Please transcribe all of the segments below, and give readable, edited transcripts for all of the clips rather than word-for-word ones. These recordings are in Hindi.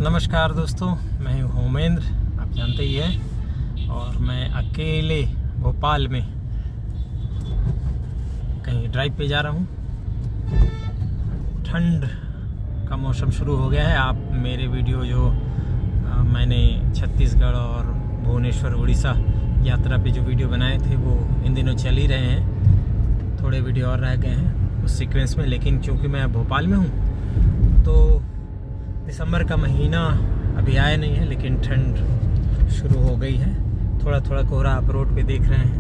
नमस्कार दोस्तों, मैं हूँ होमेंद्र, आप जानते ही हैं। और मैं अकेले भोपाल में कहीं ड्राइव पे जा रहा हूँ। ठंड का मौसम शुरू हो गया है। आप मेरे वीडियो जो मैंने छत्तीसगढ़ और भुवनेश्वर उड़ीसा यात्रा पे जो वीडियो बनाए थे वो इन दिनों चल ही रहे हैं। थोड़े वीडियो और रह गए हैं उस सीक्वेंस में, लेकिन क्योंकि मैं भोपाल में हूँ तो दिसंबर का महीना अभी आया नहीं है, लेकिन ठंड शुरू हो गई है। थोड़ा थोड़ा कोहरा आप रोड पे देख रहे हैं।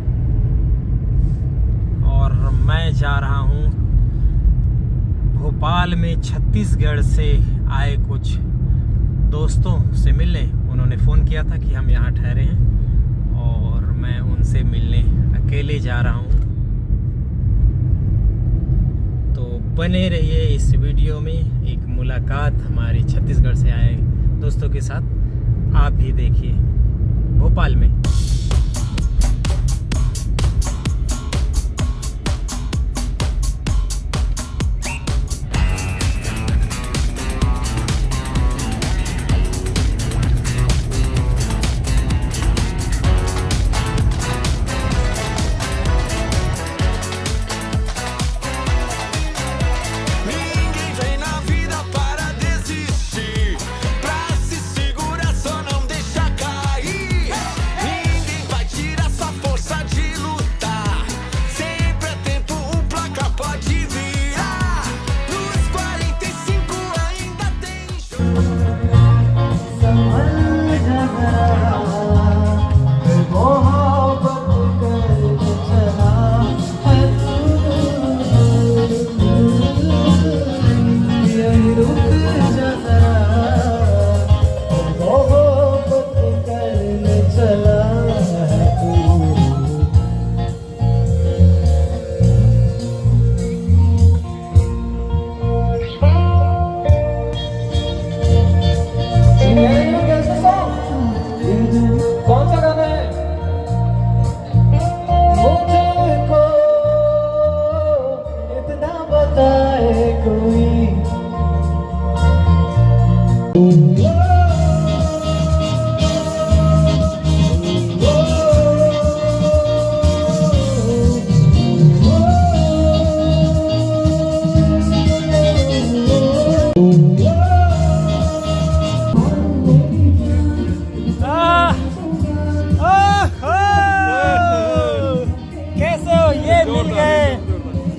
और मैं जा रहा हूँ भोपाल में छत्तीसगढ़ से आए कुछ दोस्तों से मिलने। उन्होंने फ़ोन किया था कि हम यहाँ ठहरे हैं और मैं उनसे मिलने अकेले जा रहा हूँ। तो बने रहिए इस वीडियो में, एक मुलाकात हमारी छत्तीसगढ़ से आए दोस्तों के साथ आप भी देखिए भोपाल में।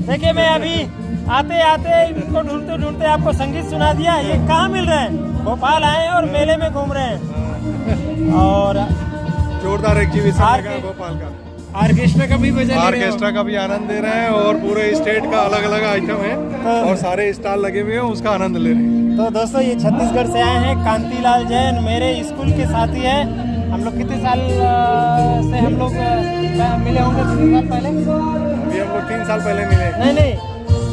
देखिए, मैं अभी आते आते इनको ढूंढते ढूंढते आपको संगीत सुना दिया। ये कहाँ मिल रहे हैं? भोपाल आए और मेले में घूम रहे हैं और जोरदार एग्जीबिशन लगा है भोपाल का। ऑर्केस्ट्रा का भी बजा ऑर्केस्ट्रा का भी आनंद ले रहे हैं और पूरे स्टेट का अलग अलग आइटम है और सारे स्टॉल लगे हुए हैं, उसका आनंद ले रहे हैं। तो दोस्तों, ये छत्तीसगढ़ से आए हैं कांतिलाल जैन, मेरे स्कूल के साथी हैं। हम लोग कितने साल से हम लोग मिले होंगे? 3 साल पहले। अभी हम लोग 3 साल पहले मिले। नहीं,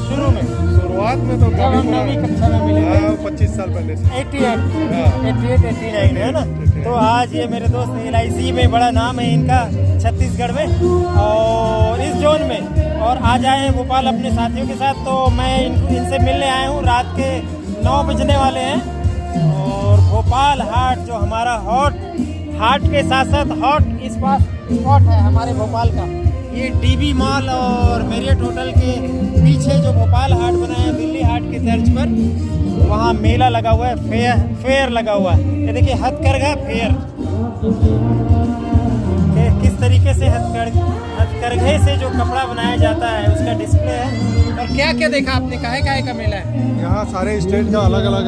शुरू में, शुरुआत में तो जब हम 9वीं कक्षा में मिले थे, 25 साल पहले से। 88, 89 है ना। तो आज ये मेरे दोस्त LIC में बड़ा नाम है इनका छत्तीसगढ़ में और इस जोन में, और आज आए हैं भोपाल अपने साथियों के साथ। तो मैं इनसे मिलने आया हूँ। रात के 9 बजने वाले हैं और भोपाल हाट जो हमारा हॉट हाट के साथ साथ हॉट स्पॉट है हमारे भोपाल का, ये DB मॉल और मेरियट होटल के पीछे जो भोपाल हाट बना है दिल्ली हाट के तर्ज पर, वहाँ मेला लगा हुआ है, फेयर लगा हुआ है। ये देखिए, हथकरघा फेयर। किस तरीके से हथकरघे से जो कपड़ा बनाया जाता है उसका डिस्प्ले है। और क्या क्या देखा आपने? काहे का मेला है? यहाँ सारे स्टेट का अलग अलग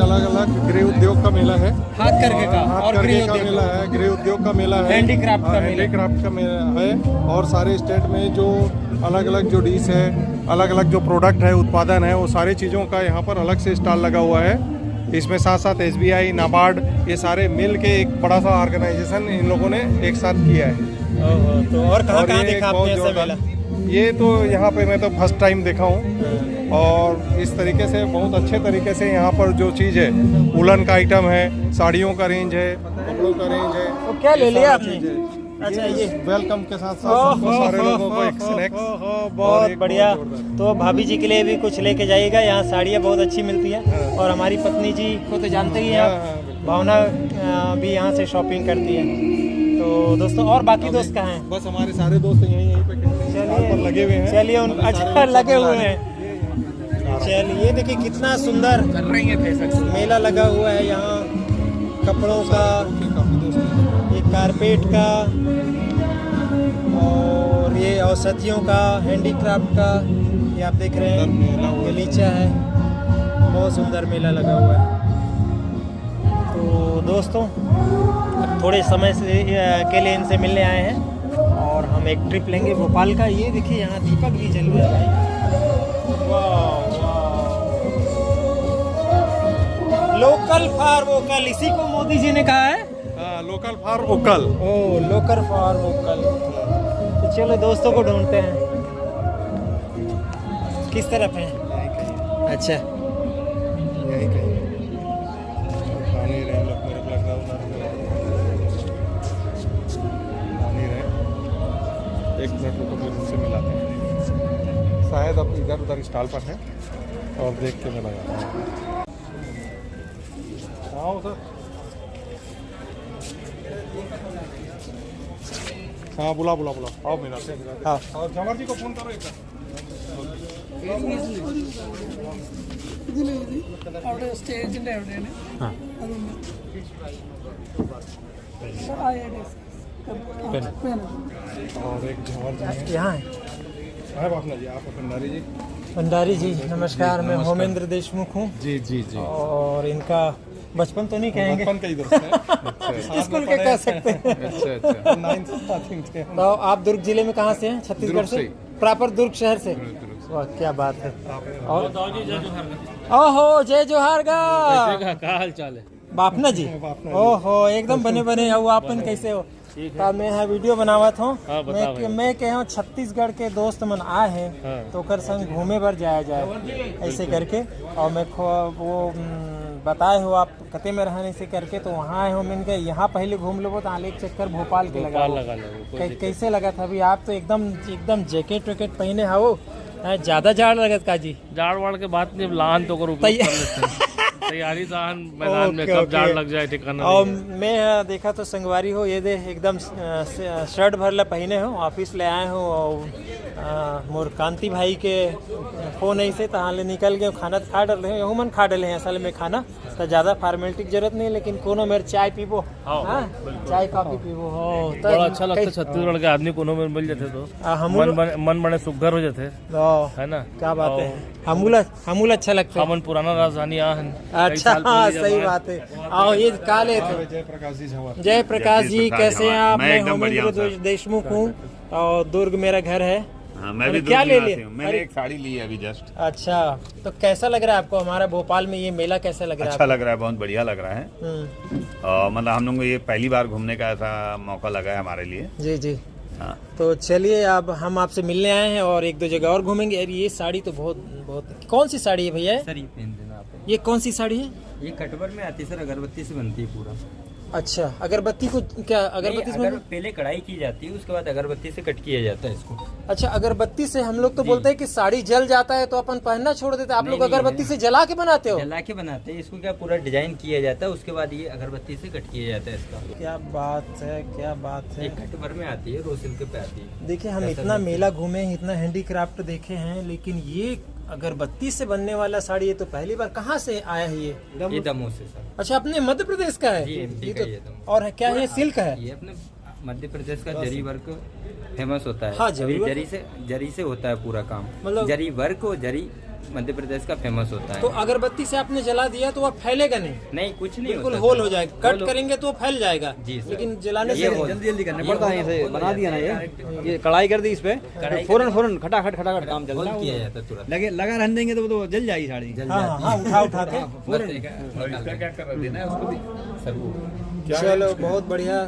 गृह उद्योग का मेला है। हथकरघे का और गृह का मेला है, गृह उद्योग का मेला है, हैंडीक्राफ्ट का मेला है। और सारे स्टेट में जो अलग अलग जो डिश है, अलग अलग जो प्रोडक्ट है, उत्पादन है, वो सारी चीज़ों का यहाँ पर अलग से स्टॉल लगा हुआ है। इसमें साथ साथ SBI, नाबार्ड, ये सारे मिल के एक बड़ा सा ऑर्गेनाइजेशन इन लोगों ने एक साथ किया है। तो और कहाँ देखा आपने ऐसा मेला? ये तो यहाँ पे मैं तो फर्स्ट टाइम देखा हूँ और इस तरीके से बहुत अच्छे तरीके से यहाँ पर जो चीज़ है, उलन का आइटम है, साड़ियों का रेंज है, कपड़ों का रेंज है। तो क्या ले लिया आपने? अच्छा, ये वेलकम के साथ साथ सारे लोगों को एक स्नैक्स बहुत बढ़िया। तो भाभी जी के लिए भी कुछ लेके जाइएगा, यहाँ साड़ियाँ बहुत अच्छी मिलती हैं और हमारी पत्नी जी को तो जानते ही हैं आप, भावना भी यहाँ से शॉपिंग करती है। तो दोस्तों और बाकी दोस्त कहाँ हैं? बस हमारे सारे दोस्त यहीं पे स्टॉल पर लगे हुए हैं। चलिए उन अच्छा लगे हुए हैं। चलिए देखिए कितना सुंदर मेला लगा हुआ है यहाँ, कपड़ों का, एक कारपेट का, और ये औषधियों का, हैंडीक्राफ्ट का, ये आप देख रहे हैं गलीचा है। बहुत सुंदर मेला लगा हुआ है। तो दोस्तों थोड़े समय से के लिए इनसे मिलने आए हैं और हम एक ट्रिप लेंगे भोपाल का। ये देखिए यहाँ दीपक भी जल रहा है। वाह लोकल फॉर वोकल, इसी को मोदी जी ने कहा है। Local for vocal. Oh local for vocal. तो चलो दोस्तों को ढूंढते हैं। किस तरफ है? अच्छा यही कहीं पानी रहे लोग, मेरे को लग रहा है पानी रहे। एक मिनट रुको, फिर उनसे मिलाते हैं। शायद अब इधर उधर स्टॉल पर है और देख के मैं लगाता हूँ। आओ सर। हाँ बुला बुला बुला, आओ मिलाते हैं। हाँ और जवाहर जी को फोन करो एक बार। അവിടെ സ്റ്റേജിന്റെ എവിടെയാണ് हाँ അതൊന്ന് और एक जवाहर जी हैं। यहाँ है है बापना जी, आप भंडारी जी। भंडारी जी नमस्कार। मैं होमेंद्र देशमुख हूँ जी जी जी। और इनका बचपन तो नहीं कहेंगे, बचपन के ही दोस्त हैं। स्कूल के कह सकते हैं। अच्छा अच्छा। 9th साथिंग थे। तो आप दुर्ग जिले में कहाँ से हैं? छत्तीसगढ़ दुर्ग से से। प्रॉपर दुर्ग शहर से। वाह क्या बात है। और ओहो जय जोहार गा क्या हाल चाल है? बापना जी। बापना जी। ओहो एकदम बने बने हो आपन, कैसे हो? तो मैं यहाँ वीडियो बनावत हूँ। हाँ, बताओ मैं कह हूँ छत्तीसगढ़ के दोस्त मन आए हैं हाँ। तो कर संग घूमे पर जाया जाए ऐसे करके। और मैं वो बताए हो आप कते में रहने से करके, तो वहाँ आए हो। मैंने कहा यहाँ पहले घूम लो तो आले एक चक्कर भोपाल के लगा लो। कैसे लगा था अभी? आप तो एकदम जैकेट वैकेट पहने हो, ज्यादा जाड़ लगत का जी? जाड़ वाड़ के बात नहीं, लान तो करो तैयारी दान मैदान में कब जाड़ लग जाए ठिकाना। और मैं देखा तो संगवारी हो, ये दे एकदम शर्ट भरला पहने हो, ऑफिस ले आए हो। और मोर कांति भाई के फोन ऐसे तहाँ ले निकल गए, खाना खा डले हैं, यहूँ मन खा डले हैं असल में खाना। तो ज़्यादा फॉर्मेलिटी की जरूरत नहीं, लेकिन कोनो मेरे चाय पीबो, हाँ चाय कॉफी पीबो हो तो बड़ा अच्छा लगता है। छत्तीसगढ़ के आदमी कोनो में मिल जाते तो मन बड़े सुघर हो जाते है ना। क्या बात है। हमूल अच्छा लगता है। हमन पुराना राजधानी यहाँ हैं। अच्छा हाँ सही बात है। आओ ये काले थे। जय प्रकाश जी जवाहर। जय प्रकाश जी कैसे हैं आप? मैं एकदम बढ़िया होमेंद्र हूं, देशमुख हूँ और दुर्ग मेरा घर है। हाँ, मैं भी क्या ले दुर्ग लिए? निवासी हूँ। मैंने एक साड़ी ली है अभी जस्ट। अच्छा तो कैसा लग रहा है आपको हमारा भोपाल में ये मेला? कैसा लग रहा है अच्छा लग रहा है, बहुत बढ़िया लग रहा है। मतलब हम लोग को ये पहली बार घूमने का ऐसा मौका लगा है हमारे लिए। जी जी। हाँ। तो चलिए अब हम आपसे मिलने आए हैं और एक दो जगह और घूमेंगे। यार ये साड़ी तो बहुत कौन सी साड़ी है भैया? सर ये पहन देना आप। ये कौन सी साड़ी है? ये कटवर में आती है सर, अगरबत्ती से बनती है पूरा। अच्छा अगरबत्ती को क्या अगरबत्ती से पहले कढ़ाई की जाती है, उसके बाद अगरबत्ती से कट किया जाता है इसको। अच्छा अगरबत्ती से हम लोग तो बोलते हैं कि साड़ी जल जाता है तो अपन पहनना छोड़ देते हैं। आप लोग नहीं, अगरबत्ती से जला के बनाते हो? जला के बनाते हैं इसको, क्या पूरा डिजाइन किया जाता है, उसके बाद ये अगरबत्ती से कट किया जाता है इसका। क्या बात है, क्या बात है। ये कटवर में आती है, रोसिल के पे आती है। देखिए हम इतना मेला घूमे हैं, इतना हैंडीक्राफ्ट देखे हैं, लेकिन ये अगरबत्ती से बनने वाला साड़ी ये तो पहली बार। कहाँ से आया है ये? दमोह से सर। अच्छा अपने मध्य प्रदेश का है? जी, MP ये का तो ये दमोह। और क्या है? सिल्क है? ये अपने मध्य प्रदेश का जरी वर्क फेमस होता है। हाँ, जरी वर्क। जरी से होता है पूरा काम। मतलब जरी वर्क और जरी मध्य प्रदेश का फेमस होता है। तो अगरबत्ती से आपने जला दिया तो वह फैलेगा नहीं? नहीं कुछ नहीं बिल्कुल होता होल सर। हो जाएगा। कट करेंगे तो फैल जाएगा। जी सर। लेकिन जलाने ये से होल- जल्दी करना पड़ता है। इसे बना दिया ना ये कढ़ाई कर दी इस पे, फौरन खटाखट काम चल होल रहा किया है। जाता है तुरंत। लगा रहने देंगे तो वो तो जल जाएगी साड़ी। जल हाँ जाती हाँ है। उठा उठा के। बस एक- क्या कर देना है उसको भी। सर वो चलो बहुत बढ़िया।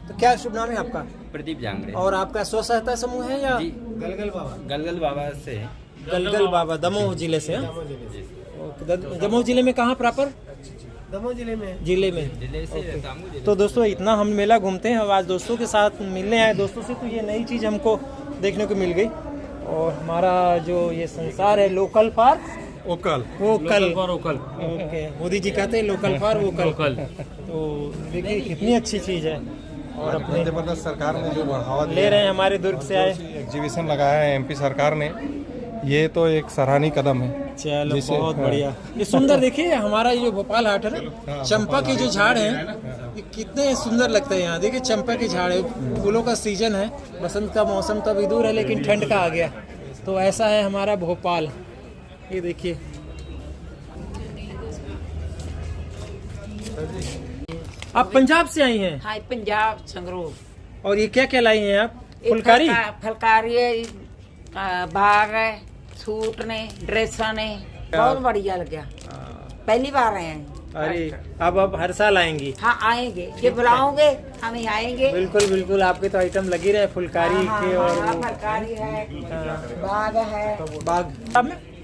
तो क्या शुभ नाम है आपका? प्रदीप जांगड़े। और आपका स्व सहायता समूह है या? जी गलगल बाबा से है। गलगल बाबा दमोह जिले से? हाँ? ओके, दमोह जिले में कहाँ प्रॉपर? दमोह जिले में। जिले से तामू जिले। तो दोस्तों इतना हम मेला घूमते हैं, अब आज दोस्तों के साथ मिलने आए दोस्तों से, तो ये नई चीज़ हमको देखने को मिल गई। और हमारा जो ये संसार है local for vocal. Vocal. Local. Okay Modi ji कहते हैं लोकल फॉर वोकल। लोकल तो देखिए कितनी अच्छी चीज़ है। और अपने मध्य प्रदेश सरकार ने जो बढ़ावा ले रहे हैं, हमारे दुर्ग से आए। एग्जीबिशन लगाया है एमपी सरकार ने, ये तो एक सराहनीय कदम है। चलो बहुत बढ़िया। ये सुंदर देखिए, हमारा ये जो भोपाल हाट है ना, चंपा के जो झाड़ हैं ये कितने सुंदर लगते हैं यहाँ। देखिए चंपा के झाड़ है, फूलों का सीजन है, बसंत का मौसम तो अभी दूर है लेकिन ठंड का आ गया। तो ऐसा है हमारा भोपाल। ये देखिए आप पंजाब से आई हैं हाँ पंजाब संगरूर। और ये क्या क्या लाई हैं आप? फुलकारी, फुलकारी है, बाग है, सूट ने, ड्रेसा ने, बहुत बढ़िया लग गया। पहली बार आए हैं। अरे अब हर साल आएंगी? हाँ आएंगे, ये बुलाओगे हम ही आएंगे। बिल्कुल बिल्कुल, आपके तो आइटम लगी रहे फुलकारी के। और फुलकारी है, बाग है, बाग,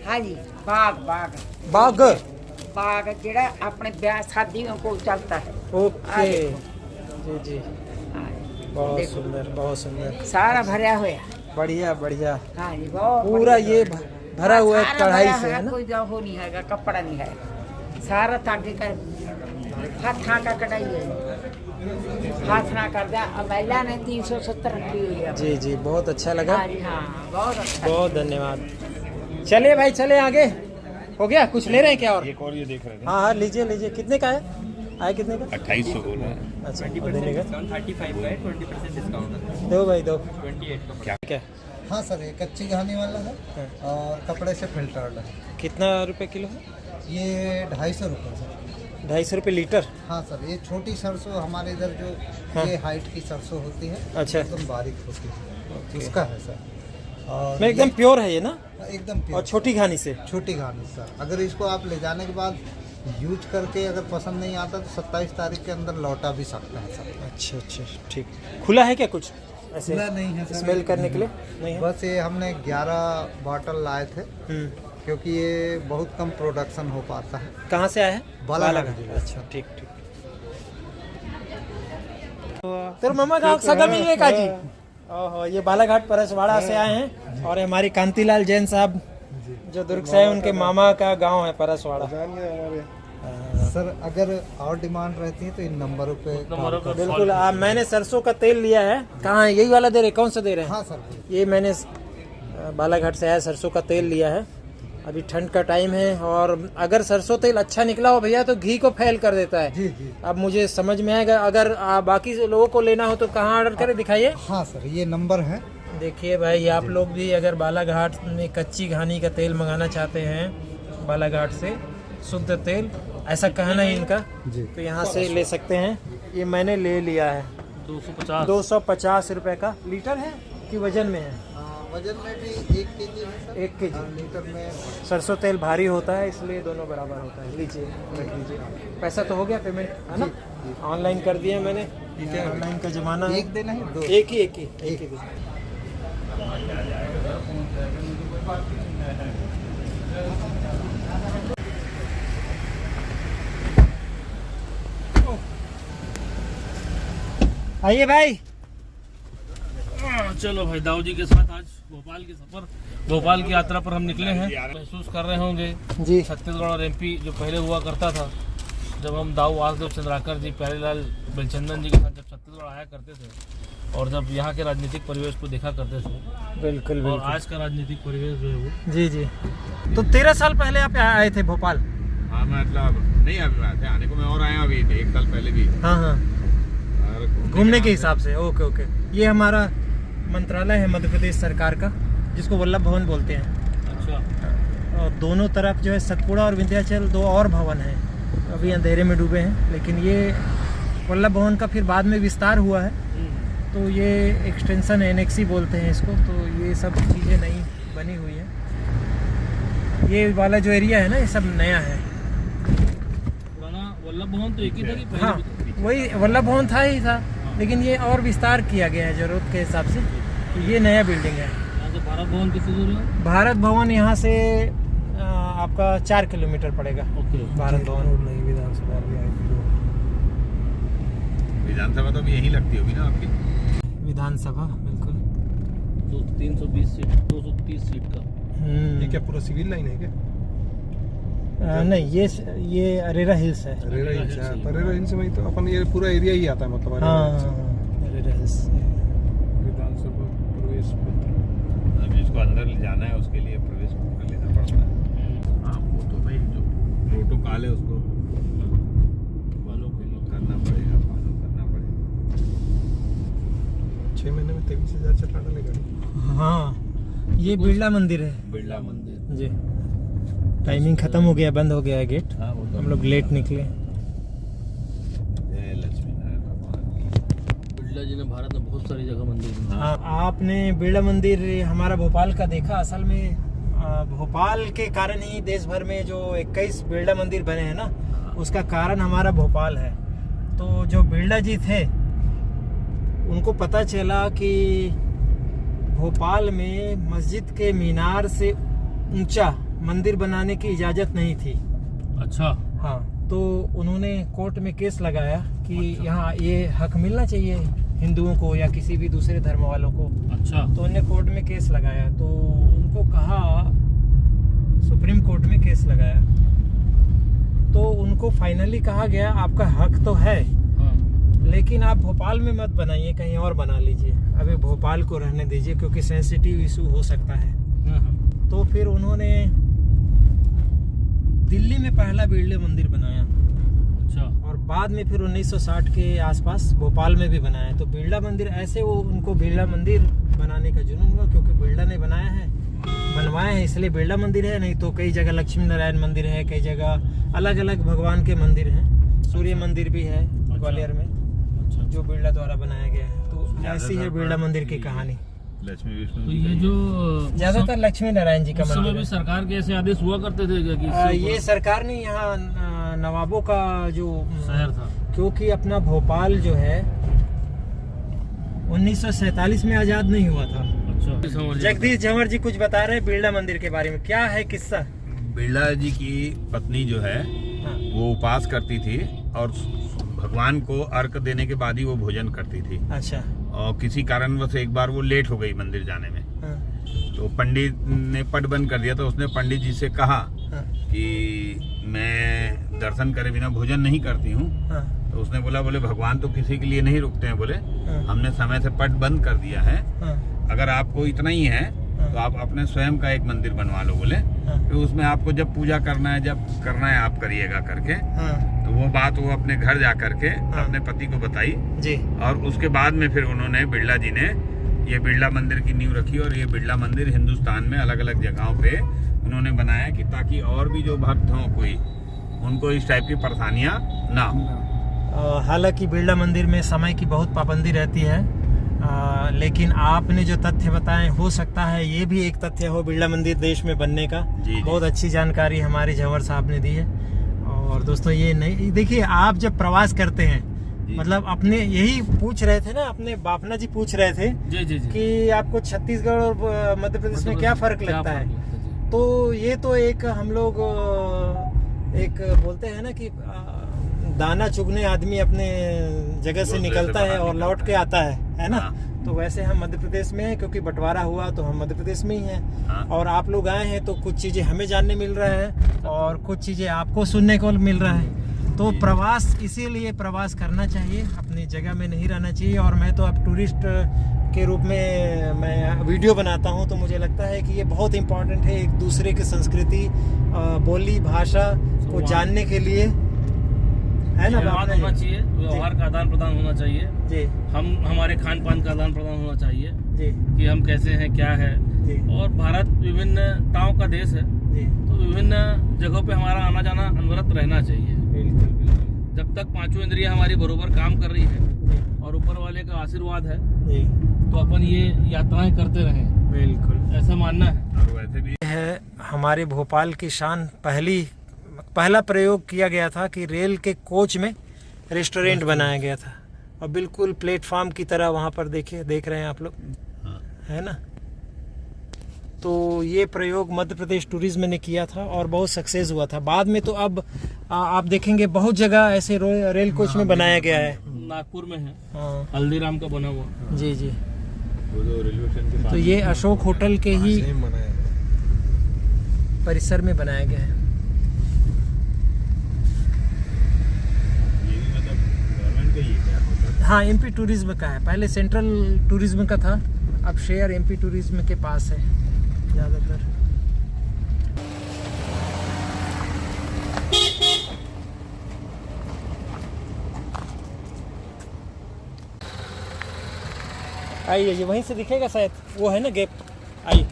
हाँ जी बाग बाग बाग बाग जेड़ा अपने ब्याह शादियों को चलता है। ओके जी जी, हाँ, बहुत देखो। सुंदर बहुत सुंदर, सारा भरा हुआ। बढ़िया बढ़िया। हाँ जी बहुत पूरा बढ़िया। ये भरा हुआ है सारा कढ़ाई भरा से, है, है ना? कोई वो नहीं है, कपड़ा नहीं है, सारा ताकि का हाथ का कढ़ाई है, हाथ ना कर दिया। अब महिला ने 370 रखी हुई है। जी जी, बहुत अच्छा लगा, हाँ जी हाँ बहुत अच्छा। बहुत धन्यवाद। चलिए भाई चले आगे। हो गया, कुछ ले रहे हैं क्या? और एक और ये देख रहे थे, हाँ हाँ लीजिए लीजिए। कितने का है? आए कितने का? 2800 बोल रहे हैं। अच्छा देने का 35 का है, 20% डिस्काउंट। दो भाई दो। 28 का। क्या हाँ सर, ये कच्ची घानी वाला है और कपड़े से फिल्टर्ड है। कितना रुपए किलो है? ये 250 रुपये सर। 250 रुपए लीटर? हाँ सर, ये छोटी सरसों हमारे इधर जो हाँ। ये हाइट की सरसों होती है, अच्छा। एकदम बारीक होती है, उसका है सर। और मैं एकदम प्योर है ये ना? एकदम प्योर। और छोटी घानी से? छोटी घानी सर। अगर इसको आप ले जाने के बाद यूज करके अगर पसंद नहीं आता तो 27 तारीख के अंदर लौटा भी सकते हैं सर। अच्छा अच्छा ठीक। खुला है क्या कुछ ऐसे? खुला नहीं है सर, स्मेल करने के लिए नहीं है? बस ये हमने 11 बॉटल लाए थे क्योंकि ये बहुत कम प्रोडक्शन हो पाता है। कहाँ से आया है? बालाघाट। अच्छा ठीक ठीक। तो मम्मा गाँव सगा मिलने का जी। ओहो, ये बालाघाट परसवाड़ा से आए हैं और हमारी कांतिलाल जैन साहब जो दुर्ग से है, उनके मामा का गांव है परसवाड़ा। सर अगर और डिमांड रहती है तो इन नंबरों पे बिल्कुल। मैंने सरसों का तेल लिया है। कहाँ है? यही वाला दे रहे? कौन सा दे रहे हैं? हाँ सर, ये मैंने बालाघाट से आया सरसों का तेल लिया है। अभी ठंड का टाइम है और अगर सरसों तेल अच्छा निकला हो भैया तो घी को फैल कर देता है। जी जी। अब मुझे समझ में आएगा। अगर बाकी लोगों को लेना हो तो कहाँ ऑर्डर करें? दिखाइए। हाँ सर, ये नंबर है। देखिए भाई, आप लोग भी अगर बालाघाट में कच्ची घानी का तेल मंगाना चाहते हैं, बालाघाट से शुद्ध तेल, ऐसा कहना है इनका, तो यहाँ से ले सकते हैं। ये मैंने ले लिया है। 250 रुपए का लीटर है कि वजन में है? वजन में भी 1 केजी है सर। 1 केजी। लीटर में सरसों तेल भारी होता है इसलिए दोनों बराबर होता है। लीजिए रख लीजिए। पैसा तो हो गया पेमेंट, है ना? ऑनलाइन कर दिया मैंने, ऑनलाइन का जमाना है। एक देना है? दो? एक ही आइए भाई। चलो भाई, दाऊ जी के साथ आज भोपाल की यात्रा पर हम निकले हैं। महसूस कर रहे होंगे जी, छत्तीसगढ़ और एमपी जो पहले हुआ करता था, जब हम दाऊ वासुदेव चंद्राकर जी, प्यारेलाल बेलचंदन जी के साथ जब छत्तीसगढ़ आया करते थे और जब यहाँ के राजनीतिक परिवेश को देखा करते थे, बिल्कुल और बिल्कुल। आज का राजनीतिक परिवेश जो है वो, जी जी। तो 13 साल पहले आप आए थे भोपाल? हाँ मतलब नहीं, अभी मैं थे, आने को मैं और आया अभी 1 साल पहले भी। हाँ हाँ, घूमने के हिसाब से। Okay okay. ये हमारा मंत्रालय है मध्य प्रदेश सरकार का, जिसको वल्लभ भवन बोलते हैं। अच्छा। और दोनों तरफ जो है सतपुड़ा और विंध्याचल 2 और भवन हैं, अभी अंधेरे में डूबे हैं। लेकिन ये वल्लभ भवन का फिर बाद में विस्तार हुआ है, तो ये एक्सटेंशन एनेक्सी बोलते हैं इसको। तो ये सब चीज़ें नई बनी हुई हैं। ये वाला जो एरिया है ना, ये सब नया है। पुराना वल्लभ भवन तो एक ही था कि पहले हाँ, भी था? वही वल्लभ भवन था ही था, लेकिन ये और विस्तार किया गया है ज़रूरत के हिसाब से। तो ये नया बिल्डिंग है। यहाँ से भारत भवन कितनी दूर है? भारत भवन यहाँ से आपका 4 किलोमीटर पड़ेगा। ओके। भारत भवन। विधानसभा तो अभी यहीं लगती होगी ना आपकी? विधानसभा बिल्कुल। तो 320 सीट, 230 सीट का। ये क्या पूरा सिविल लाइन है क्या? नहीं, ये अरेरा हिल्स है। अरेरा हिल्स है, अरेरा हिल्स में तो अपन ये पूरा एरिया ही आता है, मतलब हाँ अरेरा हिल्स। विधानसभा प्रवेश पत्र। अब जिसको अंदर ले जाना है उसके लिए प्रवेश पत्र लेना पड़ता है। हाँ, वो तो भाई जो प्रोटोकॉल है उसको फॉलो करना पड़ेगा। 6 महीने में 23,000 चला डालेगा। हाँ, ये बिरला मंदिर है। बिरला मंदिर जी, टाइमिंग खत्म हो गया, बंद हो गया है गेट। हाँ, वो तो हम लोग लेट निकले। जय लक्ष्मी नारायण भगवान की। बिरला जी ने भारत में बहुत सारी जगह मंदिर बनाए। हाँ, आपने बिरला मंदिर हमारा भोपाल का देखा। असल में भोपाल के कारण ही देश भर में जो 21 बिरला मंदिर बने हैं ना, उसका कारण हमारा भोपाल है। तो जो बिरला जी थे उनको पता चला कि भोपाल में मस्जिद के मीनार से ऊंचा मंदिर बनाने की इजाज़त नहीं थी। अच्छा। हाँ, तो उन्होंने कोर्ट में केस लगाया कि यहाँ ये हक मिलना चाहिए हिंदुओं को या किसी भी दूसरे धर्म वालों को। अच्छा। तो उन्होंने कोर्ट में केस लगाया, तो उनको कहा, सुप्रीम कोर्ट में केस लगाया, तो उनको फाइनली कहा गया आपका हक तो है, लेकिन आप भोपाल में मत बनाइए, कहीं और बना लीजिए, अभी भोपाल को रहने दीजिए क्योंकि सेंसिटिव इशू हो सकता है। तो फिर उन्होंने दिल्ली में पहला बिरला मंदिर बनाया। अच्छा। और बाद में फिर 1960 के आसपास भोपाल में भी बनाया। तो बिरला मंदिर ऐसे वो उनको बिरला मंदिर बनाने का जुनून हुआ क्योंकि बिरला ने बनाया है, बनवाया है, इसलिए बिरला मंदिर है। नहीं तो कई जगह लक्ष्मी नारायण मंदिर है, कई जगह अलग अलग भगवान के मंदिर हैं। सूर्य मंदिर भी है ग्वालियर में, जो बिरला द्वारा बनाया गया है। तो ऐसी है बिरला मंदिर की कहानी। लक्ष्मी विष्णु। तो ये जो ज्यादातर लक्ष्मी नारायण जी का उस समय मंदिर भी है। सरकार के ऐसे आदेश हुआ करते थे क्या कि ये सरकार ने यहाँ नवाबों का जो शहर था, क्योंकि अपना भोपाल जो है 1947 में आजाद नहीं हुआ था। अच्छा। जगदीश झंवर जी कुछ बता रहे हैं बिरला मंदिर के बारे में, क्या है किस्सा? बिरला जी की पत्नी जो है हाँ। वो उपवास करती थी और भगवान को अर्घ देने के बाद ही वो भोजन करती थी। अच्छा। और किसी कारणवश एक बार वो लेट हो गई मंदिर जाने में। हाँ। तो पंडित ने पट बंद कर दिया। तो उसने पंडित जी से कहा हाँ। कि मैं दर्शन करे बिना भोजन नहीं करती हूँ। हाँ। तो उसने बोले भगवान तो किसी के लिए नहीं रुकते हैं, बोले हाँ। हमने समय से पट बंद कर दिया है। हाँ। अगर आपको इतना ही है तो आप अपने स्वयं का एक मंदिर बनवा लो, बोले तो उसमें आपको जब पूजा करना है, जब करना है आप करिएगा करके। हाँ। तो वो बात वो अपने घर जा करके हाँ। अपने पति को बताई जी। और उसके बाद में फिर उन्होंने बिरला जी ने ये बिरला मंदिर की नींव रखी। और ये बिरला मंदिर हिंदुस्तान में अलग अलग जगहों पे उन्होंने बनाया कि ताकि और भी जो भक्त हों कोई, उनको इस टाइप की परेशानियां ना हो। हालांकि बिरला मंदिर में समय की बहुत पाबंदी रहती है, लेकिन आपने जो तथ्य बताए, हो सकता है ये भी एक तथ्य हो बिरला मंदिर देश में बनने का। जी। बहुत अच्छी जानकारी हमारे झंवर साहब ने दी है। और दोस्तों ये नहीं, देखिए आप जब प्रवास करते हैं, मतलब अपने यही पूछ रहे थे ना, अपने बापना जी पूछ रहे थे जी जी जी कि आपको छत्तीसगढ़ और मध्य प्रदेश में क्या फर्क लगता है। तो ये तो एक हम लोग एक बोलते हैं ना कि दाना चुगने आदमी अपने जगह से निकलता है और लौट के आता है ना। तो वैसे हम मध्य प्रदेश में हैं, क्योंकि बंटवारा हुआ तो हम मध्य प्रदेश में ही हैं। और आप लोग आए हैं तो कुछ चीज़ें हमें जानने मिल रहा है और कुछ चीज़ें आपको सुनने को मिल रहा है। तो प्रवास, इसीलिए प्रवास करना चाहिए, अपनी जगह में नहीं रहना चाहिए। और मैं तो अब टूरिस्ट के रूप में मैं वीडियो बनाता हूं, तो मुझे लगता है कि ये बहुत इम्पोर्टेंट है एक दूसरे की संस्कृति, बोली, भाषा को जानने के लिए, है ना। व्यवहार होना चाहिए, व्यवहार का आदान प्रदान होना चाहिए जी। हम हमारे खान पान का आदान प्रदान होना चाहिए जी कि हम कैसे हैं, क्या है जी। और भारत विभिन्नताओं का देश है, जी। तो विभिन्न जगहों पे हमारा आना जाना अनवरत रहना चाहिए। बिल्कुल बिल्कुल। जब तक पांचों इंद्रियां हमारी बरोबर काम कर रही है और ऊपर वाले का आशीर्वाद है, जी, तो अपन ये यात्राएं करते रहें, बिल्कुल ऐसा मानना है। और वैसे भी है हमारे भोपाल की शान। पहला प्रयोग किया गया था कि रेल के कोच में रेस्टोरेंट बनाया गया था, और बिल्कुल प्लेटफॉर्म की तरह वहाँ पर देख रहे हैं आप लोग, है ना। तो ये प्रयोग मध्य प्रदेश टूरिज्म ने किया था और बहुत सक्सेस हुआ था। बाद में तो अब आप देखेंगे बहुत जगह ऐसे रेल कोच में बनाया गया है। नागपुर में है, हाँ हल्दीराम का बना हुआ। जी जी। वो जो रेलवे स्टेशन के तो ये अशोक होटल के ही परिसर में बनाया गया है। हाँ एमपी टूरिज्म का है, पहले सेंट्रल टूरिज्म का था, अब शेयर एमपी टूरिज्म के पास है ज़्यादातर। आइए, ये वहीं से दिखेगा शायद, वो है ना गैप। आइए,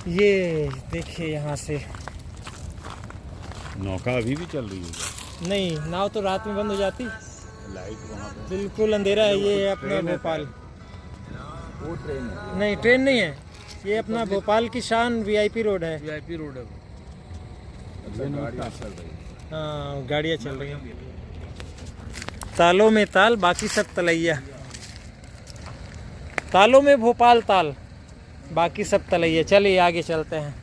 ये देखिए यहाँ से नौका अभी भी चल रही है? नहीं, नाव तो रात में बंद हो जाती, लाइट वहाँ पे बिल्कुल अंधेरा है। ये है अपना भोपाल। वो ट्रेन है। नहीं, ट्रेन नहीं है, ये अपना भोपाल की शान वीआईपी रोड है। वीआईपी रोड है। हाँ, गाड़ियाँ चल रही हैं। तालों में ताल, बाकी सब तलैया। तालों में भोपाल ताल, बाकी सब तलैया। चलिए आगे चलते हैं।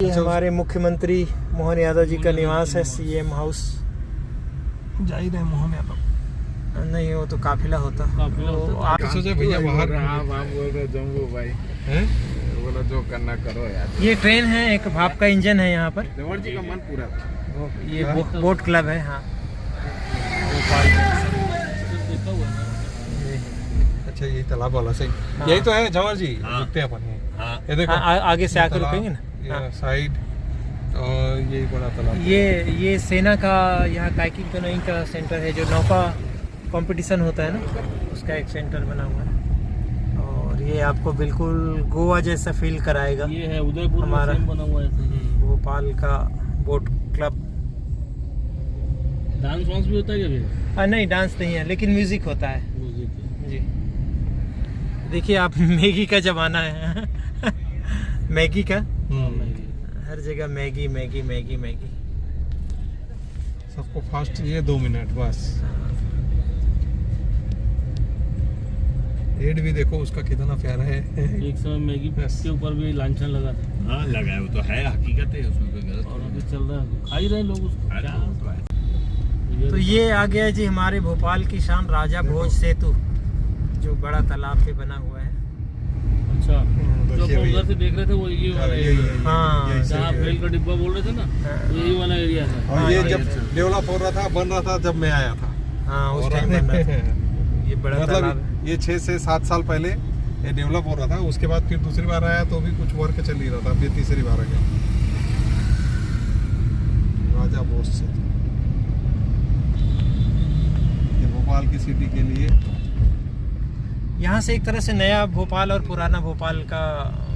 ये हमारे मुख्यमंत्री मोहन यादव जी का निवास है, सीएम हाउस। जा ही रहे मोहन यादव। नहीं, वो तो काफिला होता। आप सोचे भैया बाहर बोल रहे जम्बू भाई हैं? बोला जो करना करो यार। ये ट्रेन है, एक भाप का इंजन है यहाँ पर। जवर जी का मन पूरा था। ये बोट क्लब है। हाँ, अच्छा, यही तालाब वाला सही। यही तो है जवर जी, रुकते हैं अपन। हाँ। ये देखो, आगे से आकर रुकेंगे ना। ये साइड, और यही बड़ा तालाब। ये सेना का यहाँ काइकिंग कैनोइंग का सेंटर है, जो नौका कंपटीशन होता है ना, उसका एक सेंटर बना हुआ है। और ये आपको बिल्कुल गोवा जैसा फील कराएगा। ये है उदयपुर हमारा में बना हुआ है। भोपाल का बोट क्लब। डांस वांस भी होता है क्या भैया? नहीं, डांस नहीं है, लेकिन म्यूजिक होता है म्यूजिक। जी। देखिए आप, मैगी का जमाना है। मैगी का, हर जगह मैगी मैगी मैगी मैगी। सबको फास्ट चाहिए, 2 मिनट बस। एड भी देखो उसका कितना प्यारा है। एक समय मैगी के ऊपर भी लांछन लगा था। हाँ लगा है, वो तो है, हकीकत है, उसमें कोई गलत और अभी चल रहा है, खा ही रहे लोग उसको। तो ये आ गया जी हमारे भोपाल की शान, राजा भोज सेतु, जो बड़ा तालाब पे बना हुआ है। अच्छा, जो अपन उधर से देख रहे थे वो यही वाला एरिया। हाँ, जहाँ बेल का डिब्बा बोल रहे थे ना, तो यही वाला एरिया था। और ये जब डेवलप हो रहा था, बन रहा था, जब मैं आया था। हाँ, उस टाइम बन रहा था। ये बड़ा तालाब है। मतलब ये 6 से 7 साल पहले ये डेवलप हो रहा था। उसके बाद फिर दूसरी बार आया तो भी कुछ वर्क चल ही रहा था। अब ये तीसरी बार आ गया। राजा भोज से ये भोपाल की सिटी के लिए, यहाँ से एक तरह से नया भोपाल और पुराना भोपाल का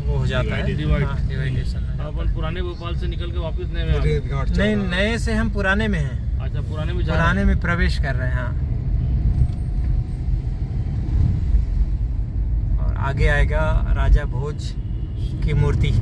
वो हो जाता है, डिवाइडेशन। अपन पुराने भोपाल से निकल के वापस नए में आ गए। रेत घाट चल नहीं, रहा है। नए से हम पुराने में हैं। अच्छा, पुराने में जा रहे पुराने में प्रवेश कर रहे हैं। हाँ, और आगे आएगा राजा भोज की मूर्ति।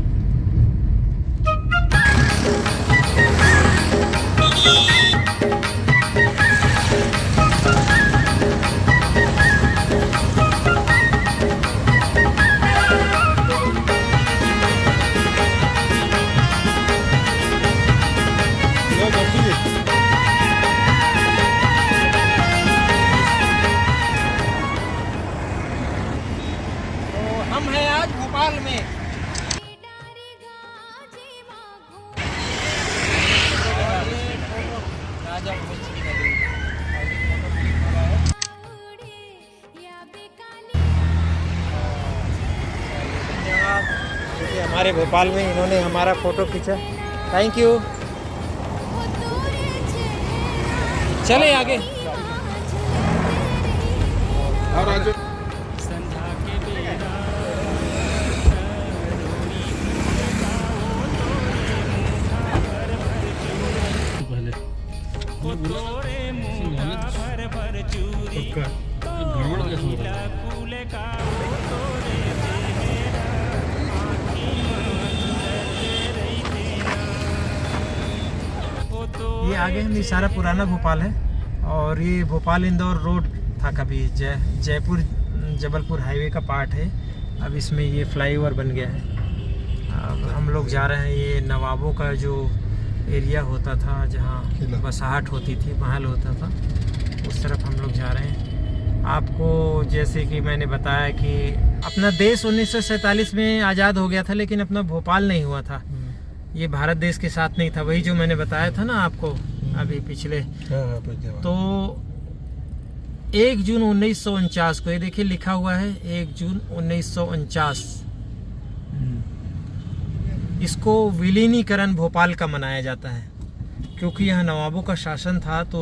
हम हैं आज भोपाल में। राजा भोज की नगरी। धन्यवाद, देखिए हमारे भोपाल में इन्होंने हमारा फोटो खींचा। Thank you. चले आगे। और आज पहले गड़बड़ कैसे हो रहा है? ये आगे हम, ये सारा पुराना भोपाल है। और ये भोपाल इंदौर रोड था कभी, जयपुर जबलपुर हाईवे का पार्ट है। अब इसमें ये फ्लाईओवर बन गया है। अब हम लोग जा रहे हैं, ये नवाबों का जो एरिया होता था, जहाँ बसाहट होती थी, महल होता था, उस तरफ हम लोग जा रहे हैं। आपको जैसे कि मैंने बताया कि अपना देश 1947 में आज़ाद हो गया था, लेकिन अपना भोपाल नहीं हुआ था। ये भारत देश के साथ नहीं था। वही जो मैंने बताया था ना आपको, अभी पिछले तो 1 जून 1949 को, ये देखिए लिखा हुआ है 1 जून 1949। इसको विलीनीकरण भोपाल का मनाया जाता है, क्योंकि यहाँ नवाबों का शासन था। तो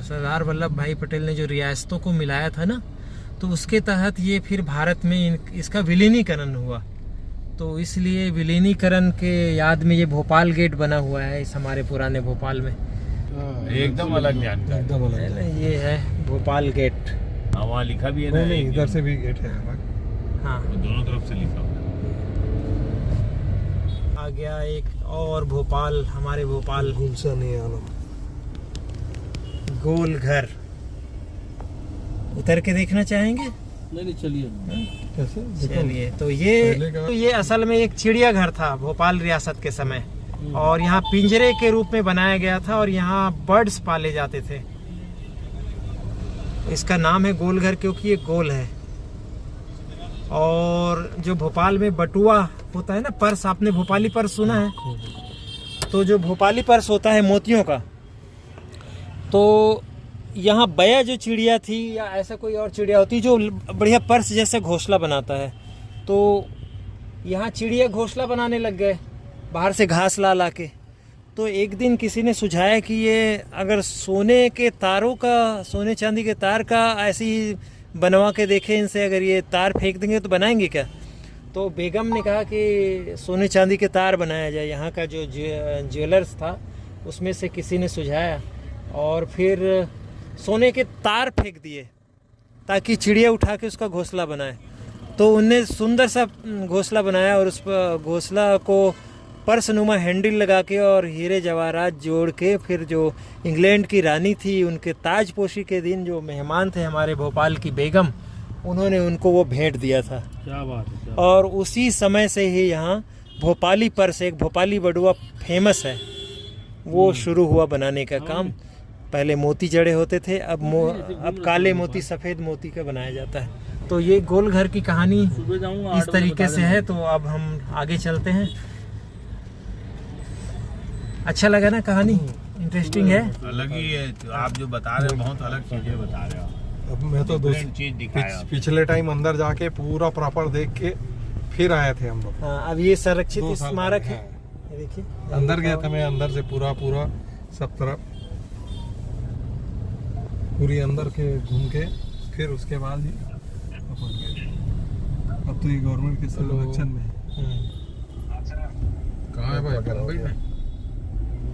सरदार वल्लभ भाई पटेल ने जो रियासतों को मिलाया था ना, तो उसके तहत ये फिर भारत में इसका विलीनीकरण हुआ। तो इसलिए विलीनीकरण के याद में ये भोपाल गेट बना हुआ है इस हमारे पुराने भोपाल में। एकदम अलग जानकारी, एकदम अलग है ना, ये है भोपाल गेट। हाँ, वहाँ लिखा भी है ना, इधर से भी गेट है। हाँ, दोनों तरफ से लिखा हुआ है। आ गया एक और भोपाल, हमारे भोपाल गोल घर। उतर के देखना चाहेंगे? नहीं चलिए। चलिए। तो ये असल में एक चिड़ियाघर था भोपाल रियासत के समय, और यहाँ पिंजरे के रूप में बनाया गया था और यहाँ बर्ड्स पाले जाते थे। इसका नाम है गोलघर क्योंकि ये गोल है। और जो भोपाल में बटुआ होता है ना, पर्स, आपने भोपाली पर्स सुना है? तो जो भोपाली पर्स होता है मोतियों का, तो यहाँ बया जो चिड़िया थी या ऐसा कोई और चिड़िया होती जो बढ़िया पर्स जैसा घोंसला बनाता है, तो यहाँ चिड़िया घोंसला बनाने लग गए बाहर से घास ला ला के। तो एक दिन किसी ने सुझाया कि ये अगर सोने के तारों का, सोने चांदी के तार का ऐसे ही बनवा के देखें इनसे, अगर ये तार फेंक देंगे तो बनाएंगे क्या? तो बेगम ने कहा कि सोने चांदी के तार बनाया जाए। यहाँ का जो ज्वेलर्स था उसमें से किसी ने सुझाया, और फिर सोने के तार फेंक दिए ताकि चिड़िया उठा के उसका घोंसला बनाए। तो उनने सुंदर सा घोंसला बनाया और उस पर घोंसला को पर्सनुमा हैंडल लगा के और हीरे जवाहरात जोड़ के, फिर जो इंग्लैंड की रानी थी उनके ताजपोशी के दिन जो मेहमान थे हमारे भोपाल की बेगम, उन्होंने उनको वो भेंट दिया था। क्या बात है। और उसी समय से ही यहाँ भोपाली पर्स, एक भोपाली बटुआ फेमस है, वो शुरू हुआ बनाने का काम। पहले मोती जड़े होते थे, अब काले मोती, सफ़ेद मोती का बनाया जाता है। तो ये गोल घर की कहानी इस तरीके से है। तो अब हम आगे चलते हैं। अच्छा लगा ना कहानी? इंटरेस्टिंग है, अलग ही है। आप जो बता रहे हो बहुत अलग चीजें बता रहे हो। अब मैं तो चीज दिखाया पिछले टाइम अंदर जाके पूरा प्रॉपर देख के फिर आए थे हम लोग। हाँ, अब ये संरक्षित स्मारक है। देखिए अंदर गया था मैं, अंदर से पूरा सब तरफ पूरी अंदर के घूम के, फिर उसके बाद ही अब तो ये गवर्नमेंट के संरक्षण में कहाँ है भाई?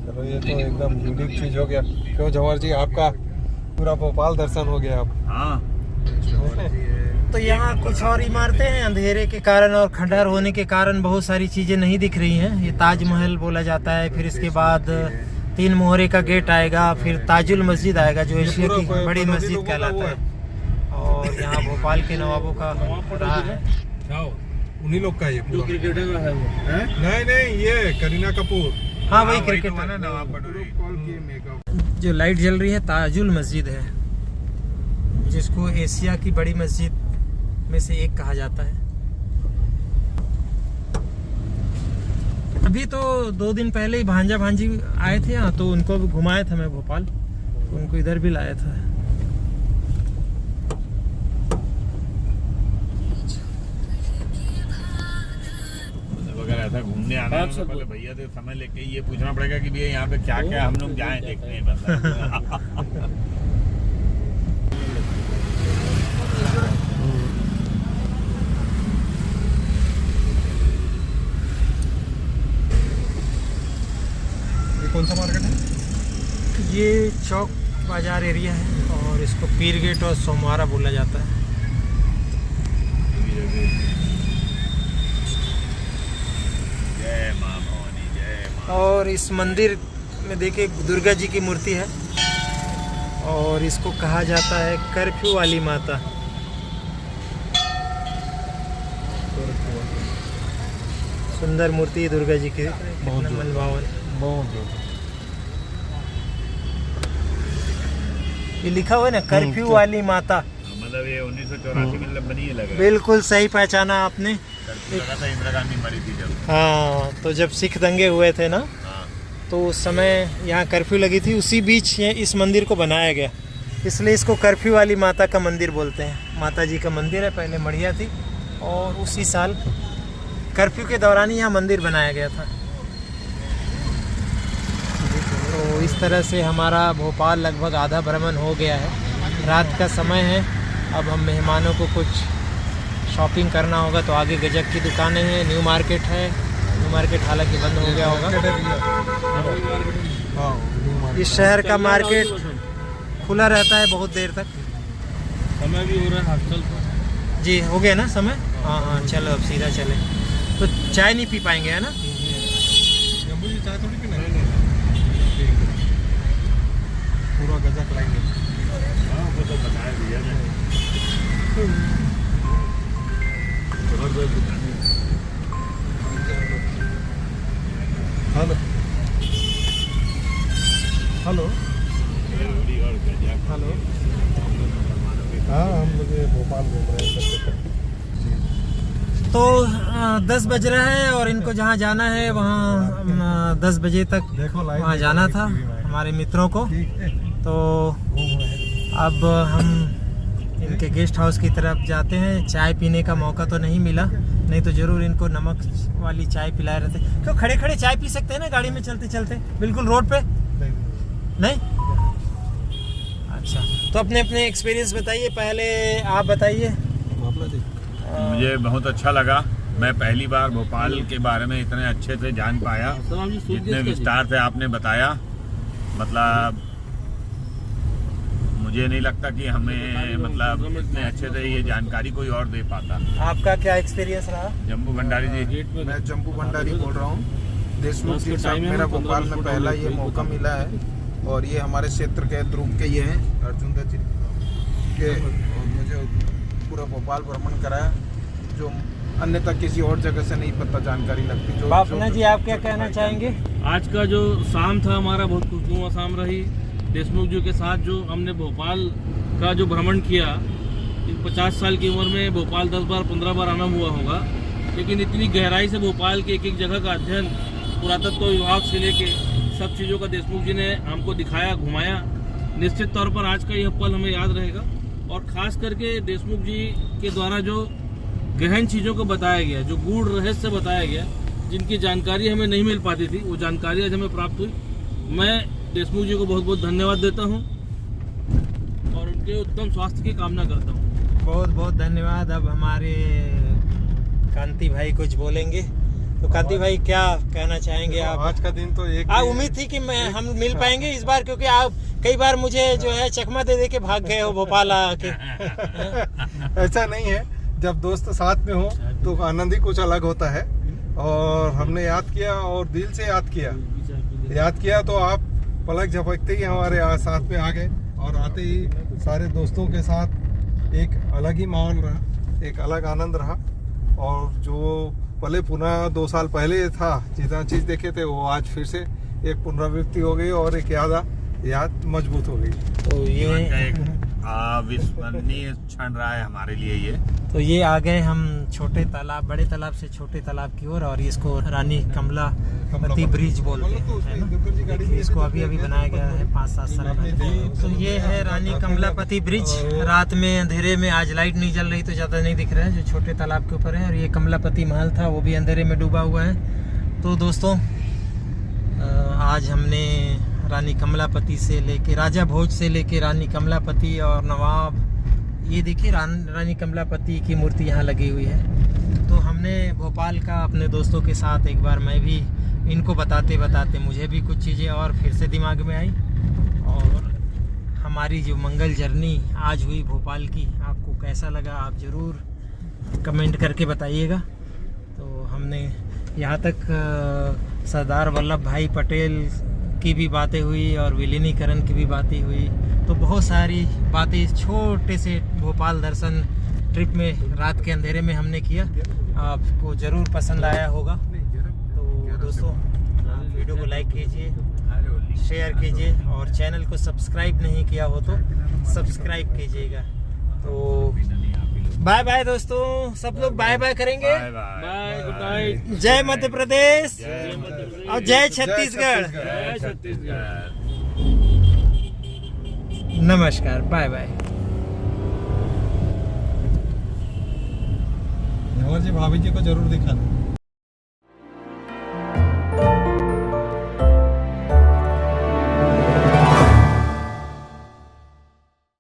चलो, ये तो एकदम यूनिक चीज हो गया। क्यों जवाहर जी, आपका पूरा भोपाल दर्शन हो गया अब। हाँ, तो यहाँ कुछ और इमारतें हैं, अंधेरे के कारण और खंडहर होने के कारण बहुत सारी चीज़ें नहीं दिख रही हैं। ये ताजमहल बोला जाता है, फिर इसके बाद 3 मोहरे का गेट आएगा, फिर ताजुल मस्जिद आएगा जो एशिया की बड़ी मस्जिद कहलाता है। और यहाँ भोपाल के नवाबों का रहा है, उन्हीं लोग का ये पूरा। क्रिकेटर है वो। नहीं, ये करीना कपूर। हाँ वही क्रिकेट। जो लाइट जल रही है ताजुल मस्जिद है, जिसको एशिया की बड़ी मस्जिद में से एक कहा जाता है। अभी तो 2 दिन पहले ही भांजा भांजी आए थे यहाँ, तो उनको भी घुमाया था मैं भोपाल, उनको इधर भी लाया था। अगर ऐसा घूमने आना है तो पहले भैया से समय लेके ये पूछना पड़ेगा कि भैया यहाँ पे क्या क्या हम लोग जाएं देखने। कौन सा मार्केट है? ये चौक बाजार एरिया है और इसको पीर गेट और सोमवारा बोला जाता है। जय मां भवानी, जय मां। और इस मंदिर में देखिए दुर्गा जी की मूर्ति है और इसको कहा जाता है कर्फ्यू वाली माता। सुंदर मूर्ति दुर्गा जी की, मनभावन। ये लिखा हुआ है ना, कर्फ्यू वाली माता। मतलब ये 1984 में मतलब बनी है, लग रहा है। बिल्कुल सही पहचाना आपने। लगा था इंदिरा गांधी मरी थी जब। हाँ, तो जब सिख दंगे हुए थे ना, हाँ। तो उस समय यहाँ कर्फ्यू लगी थी, उसी बीच ये इस मंदिर को बनाया गया, इसलिए इसको कर्फ्यू वाली माता का मंदिर बोलते हैं। माता जी का मंदिर है, पहले मढ़िया थी और उसी साल कर्फ्यू के दौरान ही यहाँ मंदिर बनाया गया था। तो इस तरह से हमारा भोपाल लगभग आधा भ्रमण हो गया है। रात का समय है, अब हम मेहमानों को कुछ शॉपिंग करना होगा, तो आगे गजक की दुकानें हैं, न्यू मार्केट है। न्यू मार्केट हालांकि बंद हो गया होगा। इस शहर का मार्केट खुला रहता है बहुत देर तक। समय भी हो रहा है हॉस्टल पर जी, हो गया ना समय? हाँ हाँ, चलो अब सीधा चले। तो चाय नहीं पी पाएंगे, है ना? चाय थोड़ी पीना है, पूरा गजक लाएंगे। हाँ, वो तो बताया भैया ने। हेलो हेलो हेलो, हाँ हम मुझे भोपाल घूम रहे हैं। तो 10 बज रहा है और इनको जहाँ जाना है वहाँ 10 बजे तक वहाँ जाना था हमारे मित्रों को। तो अब हम इनके गेस्ट हाउस की तरफ जाते हैं। चाय पीने का मौका तो नहीं मिला, नहीं तो ज़रूर इनको नमक वाली चाय पिलाए रहते। क्यों खड़े खड़े चाय पी सकते हैं ना गाड़ी में चलते चलते, बिल्कुल रोड पे? नहीं? अच्छा, तो अपने अपने एक्सपीरियंस बताइए, पहले आप बताइए। मुझे बहुत अच्छा लगा। मैं पहली बार भोपाल के बारे में इतने अच्छे से जान पाया, जितने विस्तार से आपने बताया। मतलब मुझे नहीं लगता कि हमें मतलब इतने अच्छे से ये जानकारी कोई और दे पाता। आपका क्या एक्सपीरियंस रहा? जम्बू भंडारी जी। मैं जम्बू भंडारी बोल रहा हूँ। देशमुख जी साहब, मेरा भोपाल में पहला ये मौका मिला है और ये हमारे क्षेत्र के ध्रुव के ये हैं अर्जुन दत्त जी के, और मुझे पूरा भोपाल भ्रमण कराया, जो अन्यथा किसी और जगह से नहीं पता जानकारी लगती। जो बापना जी, आप क्या कहना चाहेंगे? आज का जो शाम था हमारा बहुत खुशनुमा शाम रही। देशमुख जी के साथ जो हमने भोपाल का जो भ्रमण किया, 50 साल की उम्र में भोपाल 10 बार 15 बार आना हुआ होगा, लेकिन इतनी गहराई से भोपाल के एक एक जगह का अध्ययन पुरातत्व विभाग से लेके सब चीज़ों का देशमुख जी ने हमको दिखाया, घुमाया। निश्चित तौर पर आज का यह पल हमें याद रहेगा, और ख़ास करके देशमुख जी के द्वारा जो गहन चीज़ों को बताया गया, जो गूढ़ रहस्य बताया गया, जिनकी जानकारी हमें नहीं मिल पाती थी, वो जानकारी आज हमें प्राप्त हुई। मैं देशमुख जी को बहुत बहुत धन्यवाद देता हूँ और उनके उत्तम स्वास्थ्य की कामना करता हूँ। बहुत बहुत धन्यवाद। अब हमारे कांति भाई कुछ बोलेंगे, तो कांति भाई क्या कहना चाहेंगे आप? आज का दिन तो एक उम्मीद थी कि हम मिल पाएंगे इस बार, क्योंकि आप कई बार मुझे जो है चकमा दे के भाग गए हो भोपाल आके। ऐसा नहीं है, जब दोस्त साथ में हो तो आनंद ही कुछ अलग होता है। और हमने याद किया और दिल से याद किया तो आप पलक झपकते ही हमारे साथ में आ गए, और आते ही सारे दोस्तों के साथ एक अलग ही माहौल रहा, एक अलग आनंद रहा। और जो पहले पुनः 2 साल पहले था, जितना चीज़ देखे थे वो आज फिर से एक पुनरावृत्ति हो गई और एक याद मजबूत हो गई। तो ये अविस्मरणीय क्षण रहा है हमारे लिए ये। तो ये आ गए हम छोटे तालाब, बड़े तालाब से छोटे तालाब की ओर, और इसको रानी कमलापति ब्रिज बोलते हैं, है ना? इसको अभी बनाया गया है 5-7 साल पहले। तो ये है रानी कमलापति ब्रिज। रात में अंधेरे में, आज लाइट नहीं जल रही तो ज़्यादा नहीं दिख रहा है, जो छोटे तालाब के ऊपर है। और ये कमलापति महल था, वो भी अंधेरे में डूबा हुआ है। तो दोस्तों, आज हमने रानी कमलापति से लेके, राजा भोज से लेके रानी कमलापति और नवाब, ये देखिए रानी कमलापति की मूर्ति यहाँ लगी हुई है। तो हमने भोपाल का अपने दोस्तों के साथ एक बार, मैं भी इनको बताते बताते मुझे भी कुछ चीज़ें और फिर से दिमाग में आई, और हमारी जो मंगल जर्नी आज हुई भोपाल की, आपको कैसा लगा आप ज़रूर कमेंट करके बताइएगा। तो हमने यहाँ तक सरदार वल्लभ भाई पटेल की भी बातें हुई और विलीनीकरण की भी बातें हुई। तो बहुत सारी बातें छोटे से भोपाल दर्शन ट्रिप में रात के अंधेरे में हमने किया। आपको ज़रूर पसंद आया होगा। तो दोस्तों, वीडियो को लाइक कीजिए, शेयर कीजिए, और चैनल को सब्सक्राइब नहीं किया हो तो सब्सक्राइब कीजिएगा। तो बाय बाय दोस्तों, सब लोग बाय बाय करेंगे। Bye bye. Bye, good night. जय मध्य प्रदेश जय मध्य प्रदेश। और जय छत्तीसगढ़। जय छत्तीसगढ़। नमस्कार, बाय बाय। जी भाभी जी को जरूर दिखाना।